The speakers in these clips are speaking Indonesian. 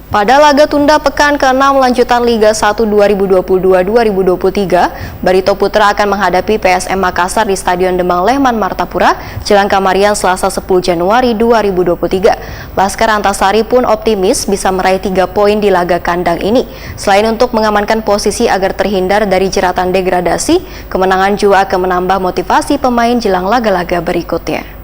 Pada laga tunda pekan ke-6 lanjutan Liga 1 2022-2023, Barito Putra akan menghadapi PSM Makassar di Stadion Demang Lehman Martapura, Jelang Kamarian Selasa 10 Januari 2023. Laskar Antasari pun optimis bisa meraih 3 poin di laga kandang ini. Selain untuk mengamankan posisi agar terhindar dari jeratan degradasi, kemenangan juga akan menambah motivasi pemain jelang laga-laga berikutnya.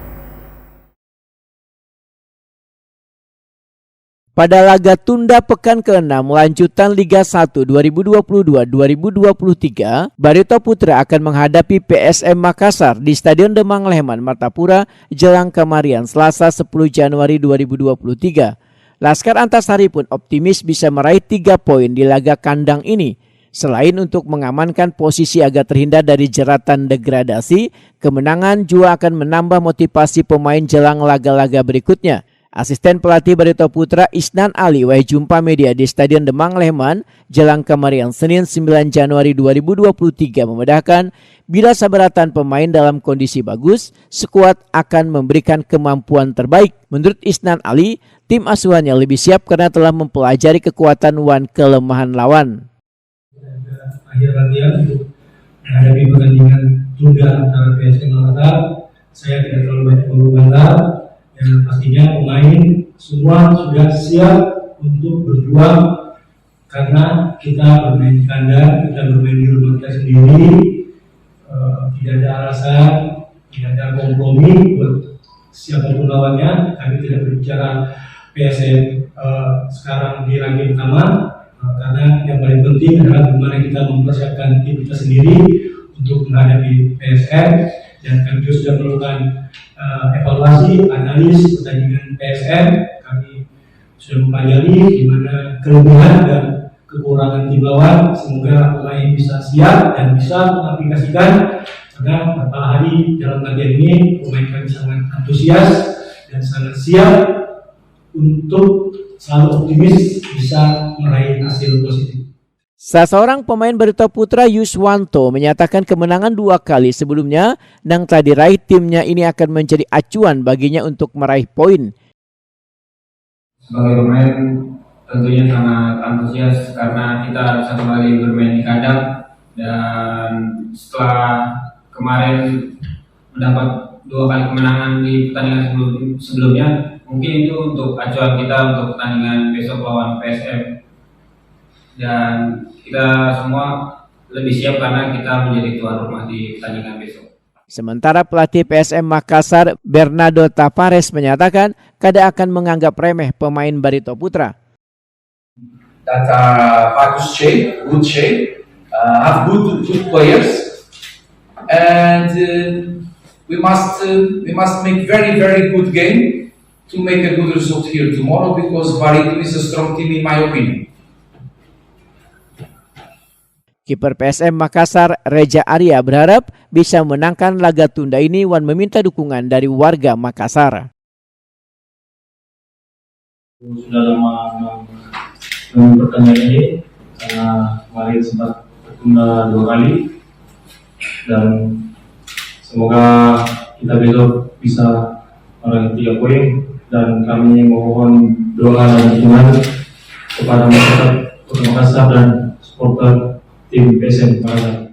Pada laga tunda pekan ke-6 lanjutan Liga 1 2022-2023, Barito Putra akan menghadapi PSM Makassar di Stadion Demang Lehman Martapura, Jelang Kamarian Selasa 10 Januari 2023. Laskar Antasari pun optimis bisa meraih 3 poin di laga kandang ini. Selain untuk mengamankan posisi agar terhindar dari jeratan degradasi, kemenangan juga akan menambah motivasi pemain jelang laga-laga berikutnya. Asisten pelatih Barito Putra Isnan Ali jumpa media di Stadion Demang Lehman, Jelang Kamarian Senin 9 Januari 2023 memedahkan bila sabaratan pemain dalam kondisi bagus, skuad akan memberikan kemampuan terbaik. Menurut Isnan Ali, tim asuhannya lebih siap karena telah mempelajari kekuatan dan kelemahan lawan. Akhir latihan untuk menghadapi pertandingan tunda antara PSM Makassar, saya tidak terlalu banyak berkomentar. Dan pastinya pemain semua sudah siap untuk berjuang karena kita bermain di kandang, kita bermain di rumah kita sendiri, tidak ada alasan, tidak ada kompromi buat siapapun lawannya. Kami tidak berbicara PSM sekarang di ranking utama, karena yang paling penting adalah bagaimana kita mempersiapkan tim kita sendiri untuk menghadapi PSM, dan kami juga sudah melakukan evaluasi, analis pertandingan PSM. Kami sudah mempelajari di mana kelebihan dan kekurangan tim lawan. Semoga pemain bisa siap dan bisa mengaplikasikan, karena beberapa hari dalam latihan ini pemain kami sangat antusias dan sangat siap untuk selalu optimis bisa meraih hasil positif. Seorang pemain Barito Putra Yuswanto menyatakan kemenangan 2 kali sebelumnya yang telah diraih timnya ini akan menjadi acuan baginya untuk meraih poin. Sebagai pemain tentunya sangat antusias karena kita bisa kembali bermain di kandang, dan setelah kemarin mendapat 2 kali kemenangan di pertandingan sebelumnya, mungkin itu untuk acuan kita untuk pertandingan besok lawan PSM. Dan kita semua lebih siap karena kita menjadi tuan rumah di pertandingan besok. Sementara pelatih PSM Makassar Bernardo Tavares menyatakan kada akan menganggap remeh pemain Barito Putra. That bagus shape, good shape, have good players, and we must make very good game to make a good result here tomorrow, because Barito is a strong team in my opinion. Kiper PSM Makassar Reja Arya berharap bisa menangkan laga tunda ini dan meminta dukungan dari warga Makassar. Sudah lama menunggu pertandingan ini karena kemarin sempat tertunda 2 kali, dan semoga kita besok bisa meraih 3 poin, dan kami mohon doa dan dukungan kepada masyarakat Kota Makassar dan supporter tim PSM Makassar.